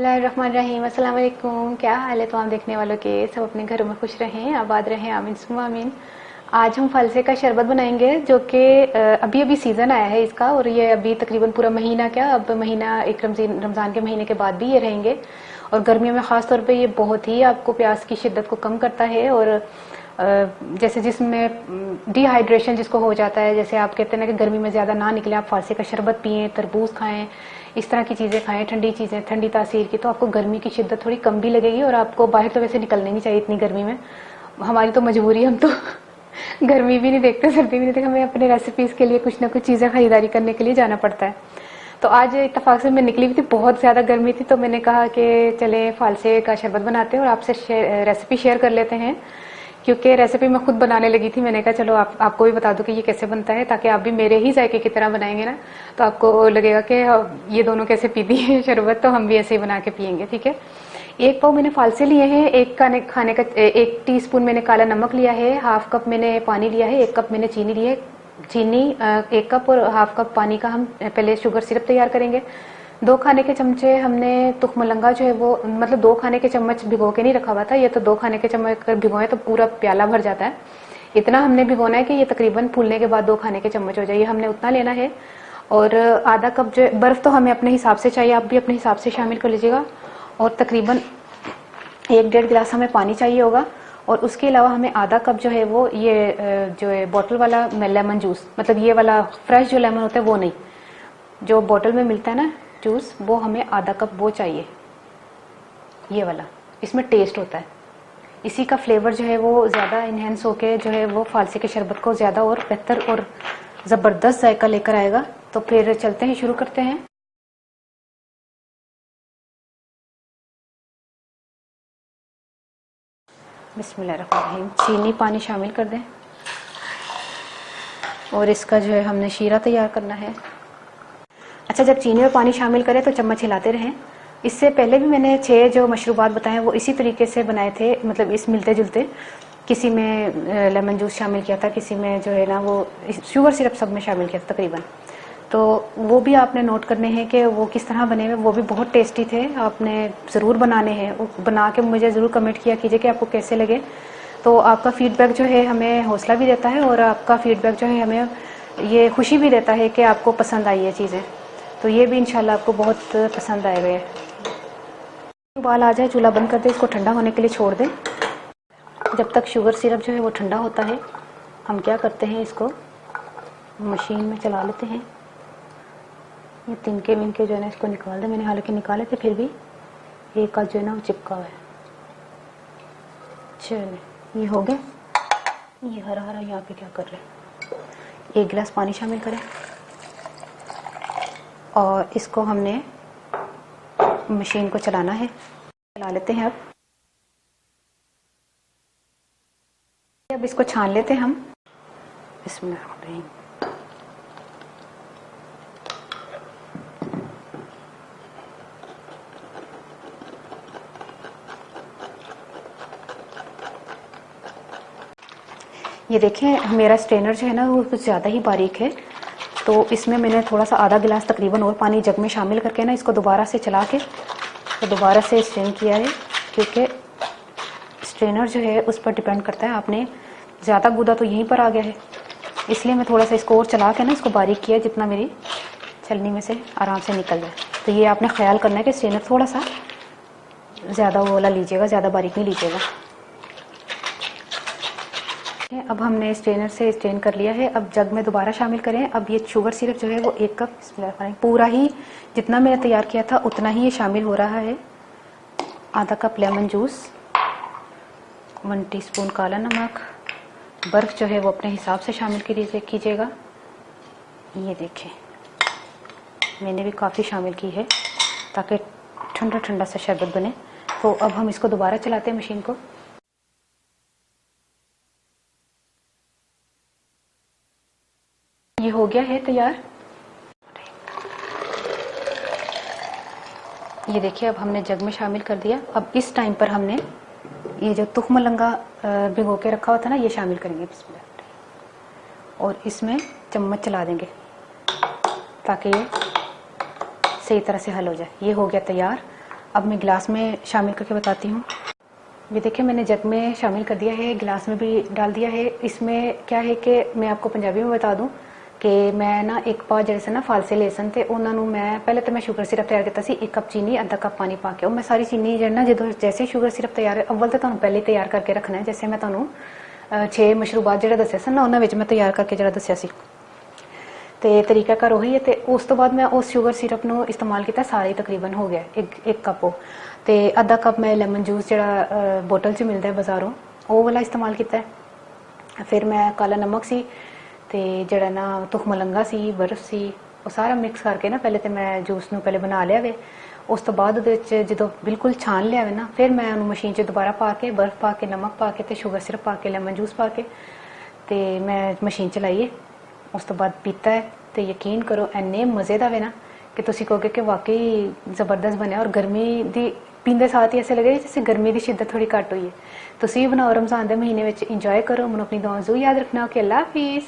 बिस्मिल्लाहिर्रहमानिर्रहीम। अस्सलाम वालेकुम। क्या हाल है तमाम देखने वालों के? सब अपने घरों में खुश रहें, आबाद रहें, आमीन सुम्मा आमीन। आज हम फलसे का शरबत बनाएंगे जो कि अभी अभी सीज़न आया है इसका, और ये अभी तकरीबन पूरा महीना, क्या अब महीना एक रमज़ान के महीने के बाद भी ये रहेंगे। और गर्मियों में ख़ास तौर पे ये बहुत ही आपको प्यास की शिद्दत को कम करता है। और जैसे जिसमें डिहाइड्रेशन जिसको हो जाता है, जैसे आप कहते हैं ना कि गर्मी में ज़्यादा ना निकले, आप फालसे का शरबत पिएं, तरबूज खाएं, इस तरह की चीज़ें खाएं, ठंडी चीज़ें, ठंडी तासीर की, तो आपको गर्मी की शिद्दत थोड़ी कम भी लगेगी। और आपको बाहर तो वैसे निकलने नहीं चाहिए इतनी गर्मी में, हमारी तो मजबूरी, हम तो गर्मी भी नहीं देखते, सर्दी भी नहीं देखते, हमें अपने रेसिपीज़ के लिए कुछ ना कुछ चीज़ें खरीदारी करने के लिए जाना पड़ता है। तो आज इत्तेफाक से मैं निकली हुई थी, बहुत ज़्यादा गर्मी थी, तो मैंने कहा कि चले फालसे का शरबत बनाते हैं और आपसे रेसिपी शेयर कर लेते हैं, क्योंकि रेसिपी मैं खुद बनाने लगी थी। मैंने कहा चलो आपको भी बता दूं कि ये कैसे बनता है, ताकि आप भी मेरे ही जायके की तरह बनाएंगे ना, तो आपको लगेगा कि ये दोनों कैसे पीती है शरबत, तो हम भी ऐसे ही बना के पियेंगे। ठीक है, 1 पाव मैंने फालसे लिए हैं, एक खाने का 1 टीस्पून मैंने काला नमक लिया है, हाफ कप मैंने पानी लिया है, 1 कप मैंने चीनी ली है। चीनी 1 कप और हाफ कप पानी का हम पहले शुगर सिरप तैयार करेंगे। 2 खाने के चमचे हमने तुखमलंगा जो है वो, मतलब 2 खाने के चम्मच भिगो के नहीं रखा हुआ था, ये तो 2 खाने के चम्मच अगर भिगोए तो पूरा प्याला भर जाता है। इतना हमने भिगोना है कि ये तकरीबन फूलने के बाद 2 खाने के चम्मच हो जाए, ये हमने उतना लेना है। और आधा कप जो बर्फ तो हमें अपने हिसाब से चाहिए, आप भी अपने हिसाब से शामिल कर लीजिएगा। और तकरीबन 1-1.5 गिलास हमें पानी चाहिए होगा। और उसके अलावा हमें आधा कप जो है वो ये जो है बॉटल वाला लेमन जूस, मतलब ये वाला फ्रेश जो लेमन होता है वो नहीं, जो बॉटल में मिलता है ना जूस, वो हमें आधा कप वो चाहिए, ये वाला, इसमें टेस्ट होता है। इसी का फ्लेवर जो है वो ज़्यादा इन्हेंस होके जो है वो फालसे के शरबत को ज़्यादा और बेहतर और ज़बरदस्त जायका लेकर आएगा। तो फिर चलते हैं, शुरू करते हैं। बिस्मिल्लाहिर्रहमानिर्रहीम। चीनी पानी शामिल कर दें और इसका जो है हमने शीरा तैयार करना है। अच्छा, जब चीनी और पानी शामिल करें तो चम्मच हिलाते रहें। इससे पहले भी मैंने 6 जो मशरूबात बताए वो इसी तरीके से बनाए थे, मतलब इस मिलते जुलते। किसी में लेमन जूस शामिल किया था, किसी में जो है ना वो शुगर सिरप, सब में शामिल किया था तकरीबन। तो वो भी आपने नोट करने हैं कि वो किस तरह बने हुए, वो भी बहुत टेस्टी थे। आपने ज़रूर बनाने हैं, वो बना के मुझे ज़रूर कमेंट किया कीजिए कि आपको कैसे लगे। तो आपका फ़ीडबैक जो है हमें हौसला भी देता है, और आपका फ़ीडबैक जो है हमें ये खुशी भी देता है कि आपको पसंद आई है चीज़ें। तो ये भी इंशाल्लाह आपको बहुत पसंद आएगा। उबाल आ जाए, चूल्हा बंद कर दें, इसको ठंडा होने के लिए छोड़ दें। जब तक शुगर सिरप जो है वो ठंडा होता है, हम क्या करते हैं, इसको मशीन में चला लेते हैं। ये तिनके विनके जो है ना इसको निकाल दें। मैंने हालांकि निकाले थे, फिर भी एक आध जो है ना वो चिपका हुआ है। चलिए, ये हो गया। ये हरा हरा यहाँ पे क्या कर रहे हैं, 1 गिलास पानी शामिल करें और इसको हमने मशीन को चलाना है। चला लेते हैं। अब इसको छान लेते हैं हम। बिस्मिल्लाह। ये देखें, मेरा स्ट्रेनर जो है ना वो कुछ ज़्यादा ही बारीक है, तो इसमें मैंने थोड़ा सा आधा गिलास तकरीबन और पानी जग में शामिल करके ना इसको दोबारा से चला के तो दोबारा से स्ट्रेन किया है, क्योंकि स्ट्रेनर जो है उस पर डिपेंड करता है। आपने ज़्यादा गूदा तो यहीं पर आ गया है, इसलिए मैं थोड़ा सा इसको और चला के ना इसको बारीक किया, जितना मेरी छलनी में से आराम से निकल जाए। तो ये आपने ख्याल करना है कि स्ट्रेनर थोड़ा सा ज़्यादा वो वाला लीजिएगा, ज़्यादा बारीक नहीं लीजिएगा। अब हमने स्ट्रेनर से स्ट्रेन कर लिया है। अब जग में दोबारा शामिल करें। अब ये शुगर सिरप जो है वो 1 कप पूरा ही, जितना मैंने तैयार किया था उतना ही ये शामिल हो रहा है। आधा कप लेमन जूस, 1 टीस्पून काला नमक, बर्फ़ जो है वो अपने हिसाब से शामिल कीजिएगा। ये देखें, मैंने भी काफ़ी शामिल की है ताकि ठंडा ठंडा सा शरबत बने। तो अब हम इसको दोबारा चलाते हैं मशीन को। ये हो गया है तैयार। ये देखिए, अब हमने जग में शामिल कर दिया। अब इस टाइम पर हमने ये जो तुखमलंगा भिगो के रखा हुआ था ना, ये शामिल करेंगे बिस्मिल्लाह, और इसमें चम्मच चला देंगे ताकि ये सही तरह से हल हो जाए। ये हो गया तैयार। अब मैं गिलास में शामिल करके बताती हूँ। ये देखिए मैंने जग में शामिल कर दिया है, गिलास में भी डाल दिया है। इसमें क्या है कि मैं आपको पंजाबी में बता दूं कि मैं ना एक पाव ਜਿਹੜੇ ਸੀ ਨਾ ਫਾਲਸੇ ਲੇਸਨ ਤੇ ਉਹਨਾਂ ਨੂੰ ਮੈਂ ਪਹਿਲੇ ਤਾਂ ਮੈਂ ਸ਼ੂਗਰ ਸਿਰਪ ਤਿਆਰ ਕੀਤਾ ਸੀ 1 ਕੱਪ ਚੀਨੀ ਅੱਧਾ ਕੱਪ ਪਾਣੀ ਪਾ ਕੇ। ਉਹ ਮੈਂ ਸਾਰੀ ਚੀਨੀ ਜਿਹੜਾ ਨਾ ਜਦੋਂ ਜੈਸੇ ਸ਼ੂਗਰ ਸਿਰਪ ਤਿਆਰ ਅਵਲ ਤਾਂ ਤੁਹਾਨੂੰ ਪਹਿਲੇ ਤਿਆਰ ਕਰਕੇ ਰੱਖਣਾ ਹੈ। ਜੈਸੇ ਮੈਂ ਤੁਹਾਨੂੰ 6 ਮਸ਼ਰੂਬਾਤ ਜਿਹੜਾ ਦੱਸਿਆ ਸੀ ਨਾ ਉਹਨਾਂ ਵਿੱਚ ਮੈਂ ਤਿਆਰ ਕਰਕੇ ਜਿਹੜਾ ਦੱਸਿਆ ਸੀ ਤੇ ਤਰੀਕਾਕਾਰ ਉਹੀ ਹੈ। ਤੇ ਉਸ ਤੋਂ ਬਾਅਦ ਮੈਂ ਉਸ ਸ਼ੂਗਰ ਸਿਰਪ ਨੂੰ ਇਸਤੇਮਾਲ ਕੀਤਾ, ਸਾਰੇ ਤਕਰੀਬਨ ਹੋ ਗਿਆ ਇੱਕ ਕੱਪ ਉਹ। ਤੇ ਅੱਧਾ ਕੱਪ ਮੈਂ ਲੈਮਨ ਜੂਸ ਜਿਹੜਾ ਬੋਟਲ 'ਚ ਮਿਲਦਾ ਬਾਜ਼ਾਰੋਂ ਉਹ ਵਾਲਾ ਇਸਤੇਮਾਲ ਕੀਤਾ। ਫਿਰ ਮੈਂ ਕਾਲਾ ਨਮਕ ਸੀ ਤੇ ਜਿਹੜਾ ਨਾ ਤੁਖਮਲੰਗਾ ਸੀ, ਬਰਫ਼ ਸੀ, ਉਹ ਸਾਰਾ ਮਿਕਸ ਕਰਕੇ ਨਾ ਪਹਿਲੇ ਤੇ ਮੈਂ ਜੂਸ ਨੂੰ ਪਹਿਲੇ ਬਣਾ ਲਿਆ ਵੇ। ਉਸ ਤੋਂ ਬਾਅਦ ਉਹਦੇ ਵਿੱਚ ਜਦੋਂ ਬਿਲਕੁਲ ਛਾਣ ਲਿਆ ਵੇ ਨਾ ਫਿਰ ਮੈਂ ਉਹਨੂੰ ਮਸ਼ੀਨ 'ਚ ਦੁਬਾਰਾ ਪਾ ਕੇ ਬਰਫ਼ ਪਾ ਕੇ ਨਮਕ ਪਾ ਕੇ ਤੇ ਸ਼ੂਗਰ ਸਿਰਪ ਪਾ ਕੇ ਲੈਮਨ ਜੂਸ ਪਾ ਕੇ ਤੇ ਮੈਂ ਮਸ਼ੀਨ ਚਲਾਈਏ। ਉਸ ਤੋਂ ਬਾਅਦ ਪੀਤਾ ਹੈ ਤੇ ਯਕੀਨ ਕਰੋ ਇੰਨੇ ਮਜ਼ੇ ਦਾ ਵੇ ਨਾ ਕਿ ਤੁਸੀਂ ਕਹੋਗੇ ਕਿ ਵਾਕਈ ਜ਼ਬਰਦਸਤ ਬਣਿਆ। ਔਰ ਗਰਮੀ ਦੀ ਪੀਂਦੇ ਸਾਥ ਹੀ ਐਸੇ ਲੱਗੇ ਜਿਵੇਂ ਗਰਮੀ ਦੀ ਸ਼ਿੱਦਤ ਥੋੜੀ ਘੱਟ ਹੋਈ ਹੈ। ਤੁਸੀਂ ਵੀ ਬਣਾਓ ਰਮਜ਼ਾਨ ਦੇ ਮਹੀਨੇ ਵਿੱਚ, ਇੰਜੋਏ ਕਰੋ। ਮੈਨੂੰ ਆਪਣੀ ਦੁਆ ਜ਼ਰੂਰ ਯਾਦ ਰੱਖਣਾ। ਓਕੇ, ਅੱਲਾ ਹਾਫਿਜ਼।